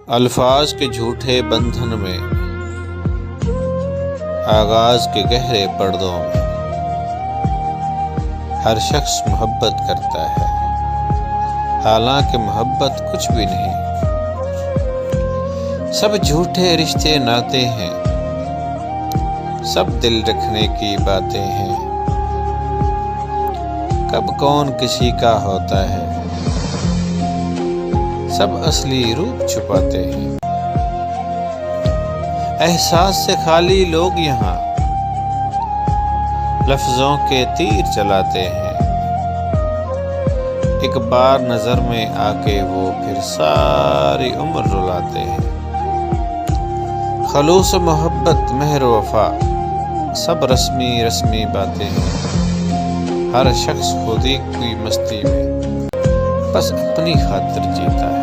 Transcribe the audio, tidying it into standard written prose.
الفاظ کے جھوٹے بندھن میں، آغاز کے گہرے پردوں میں، ہر شخص محبت کرتا ہے، حالانکہ محبت کچھ بھی نہیں۔ سب جھوٹے رشتے ناتے ہیں، سب دل رکھنے کی باتیں ہیں، کب کون کسی کا ہوتا ہے، سب اصلی روپ چھپاتے ہیں۔ احساس سے خالی لوگ یہاں لفظوں کے تیر چلاتے ہیں، ایک بار نظر میں آ کے وہ پھر ساری عمر رلاتے ہیں۔ خلوص محبت مہر وفا سب رسمی رسمی باتیں ہیں، ہر شخص خود ہی کوئی مستی میں بس اپنی خاطر جیتا ہے۔